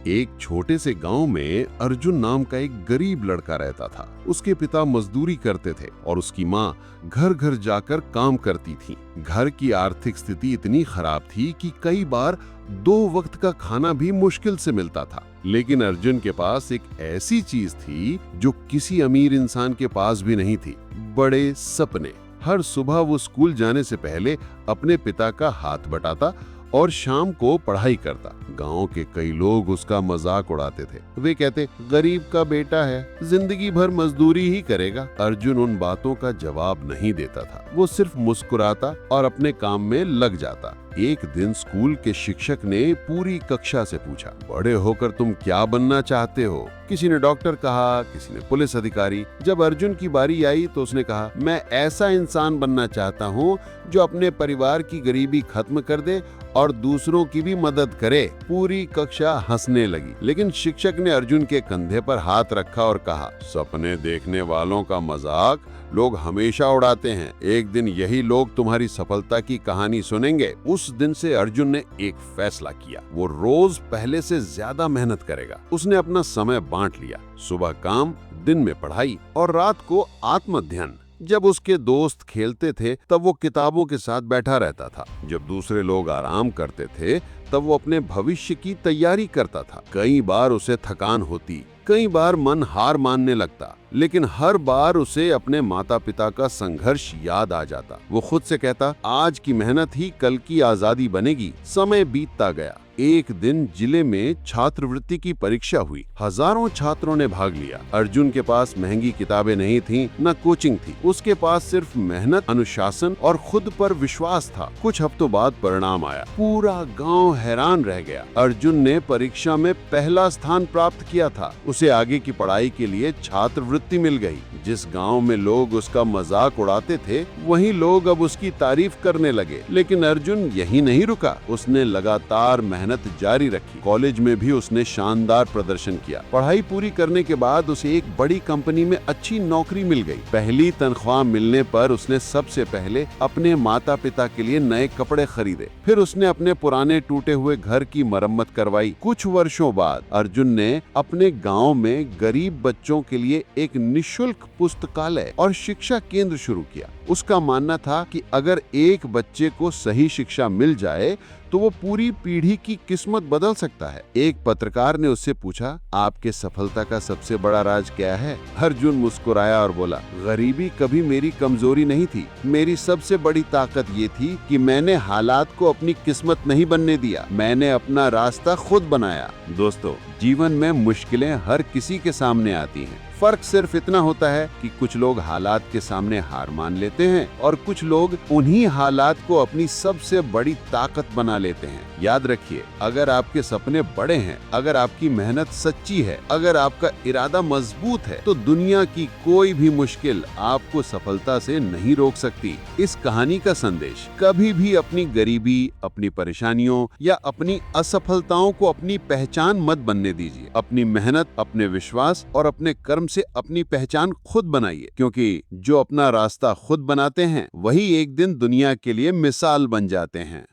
एक छोटे से गांव में अर्जुन नाम का एक गरीब लड़का रहता था। उसके पिता मजदूरी करते थे और उसकी माँ घर घर जाकर काम करती थी। घर की आर्थिक स्थिति इतनी खराब थी कि कई बार 2 वक्त का खाना भी मुश्किल से मिलता था। लेकिन अर्जुन के पास एक ऐसी चीज थी जो किसी अमीर इंसान के पास भी नहीं थी, बड़े सपने। हर सुबह वो स्कूल जाने से पहले अपने पिता का हाथ बटाता और शाम को पढ़ाई करता। गांव के कई लोग उसका मजाक उड़ाते थे। वे कहते, गरीब का बेटा है, जिंदगी भर मजदूरी ही करेगा। अर्जुन उन बातों का जवाब नहीं देता था। वो सिर्फ मुस्कुराता और अपने काम में लग जाता। एक दिन स्कूल के शिक्षक ने पूरी कक्षा से पूछा, बड़े होकर तुम क्या बनना चाहते हो? किसी ने डॉक्टर कहा, किसी ने पुलिस अधिकारी। जब अर्जुन की बारी आई तो उसने कहा, मैं ऐसा इंसान बनना चाहता हूँ जो अपने परिवार की गरीबी खत्म कर दे और दूसरों की भी मदद करे। पूरी कक्षा हंसने लगी, लेकिन शिक्षक ने अर्जुन के कंधे पर हाथ रखा और कहा, सपने देखने वालों का मजाक लोग हमेशा उड़ाते हैं। एक दिन यही लोग तुम्हारी सफलता की कहानी सुनेंगे। उस दिन से अर्जुन ने एक फैसला किया। वो रोज पहले से ज्यादा मेहनत करेगा। उसने अपना समय बांट लिया, सुबह काम, दिन में पढ़ाई और रात को आत्मध्यान। जब उसके दोस्त खेलते थे तब वो किताबों के साथ बैठा रहता था। जब दूसरे लोग आराम करते थे तब वो अपने भविष्य की तैयारी करता था। कई बार उसे थकान होती, कई बार मन हार मानने लगता, लेकिन हर बार उसे अपने माता पिता का संघर्ष याद आ जाता। वो खुद से कहता, आज की मेहनत ही कल की आजादी बनेगी। समय बीतता गया। एक दिन जिले में छात्रवृत्ति की परीक्षा हुई। हजारों छात्रों ने भाग लिया। अर्जुन के पास महंगी किताबें नहीं थीं, न कोचिंग थी। उसके पास सिर्फ मेहनत, अनुशासन और खुद पर विश्वास था। कुछ हफ्तों बाद परिणाम आया। पूरा गांव हैरान रह गया। अर्जुन ने परीक्षा में पहला स्थान प्राप्त किया था। उसे आगे की पढ़ाई के लिए छात्रवृत्ति मिल गई। जिस गांव में लोग उसका मजाक उड़ाते थे, वहीं लोग अब उसकी तारीफ करने लगे। लेकिन अर्जुन यही नहीं रुका। उसने लगातार मेहनत जारी रखी। कॉलेज में भी उसने शानदार प्रदर्शन किया। पढ़ाई पूरी करने के बाद उसे एक बड़ी कंपनी में अच्छी नौकरी मिल गई। पहली तनख्वाह मिलने पर उसने सबसे पहले अपने माता पिता के लिए नए कपड़े खरीदे। फिर उसने अपने पुराने टूटे हुए घर की मरम्मत करवाई। कुछ वर्षों बाद अर्जुन ने अपने गांव में गरीब बच्चों के लिए एक निःशुल्क पुस्तकालय और शिक्षा केंद्र शुरू किया। उसका मानना था कि अगर एक बच्चे को सही शिक्षा मिल जाए तो वो पूरी पीढ़ी की किस्मत बदल सकता है। एक पत्रकार ने उससे पूछा, आपके सफलता का सबसे बड़ा राज क्या है? अर्जुन मुस्कुराया और बोला, गरीबी कभी मेरी कमजोरी नहीं थी। मेरी सबसे बड़ी ताकत ये थी कि मैंने हालात को अपनी किस्मत नहीं बनने दिया। मैंने अपना रास्ता खुद बनाया। दोस्तों, जीवन में मुश्किलें हर किसी के सामने आती हैं। फर्क सिर्फ इतना होता है कि कुछ लोग हालात के सामने हार मान लेते हैं और कुछ लोग उन्हीं हालात को अपनी सबसे बड़ी ताकत बना लेते हैं। याद रखिए, अगर आपके सपने बड़े हैं, अगर आपकी मेहनत सच्ची है, अगर आपका इरादा मजबूत है, तो दुनिया की कोई भी मुश्किल आपको सफलता से नहीं रोक सकती। इस कहानी का संदेश, कभी भी अपनी गरीबी, अपनी परेशानियों या अपनी असफलताओं को अपनी पहचान मत बनने दीजिए। अपनी मेहनत, अपने विश्वास और अपने कर्म से अपनी पहचान खुद बनाइए, क्योंकि जो अपना रास्ता खुद बनाते हैं वही एक दिन दुनिया के लिए मिसाल बन जाते हैं।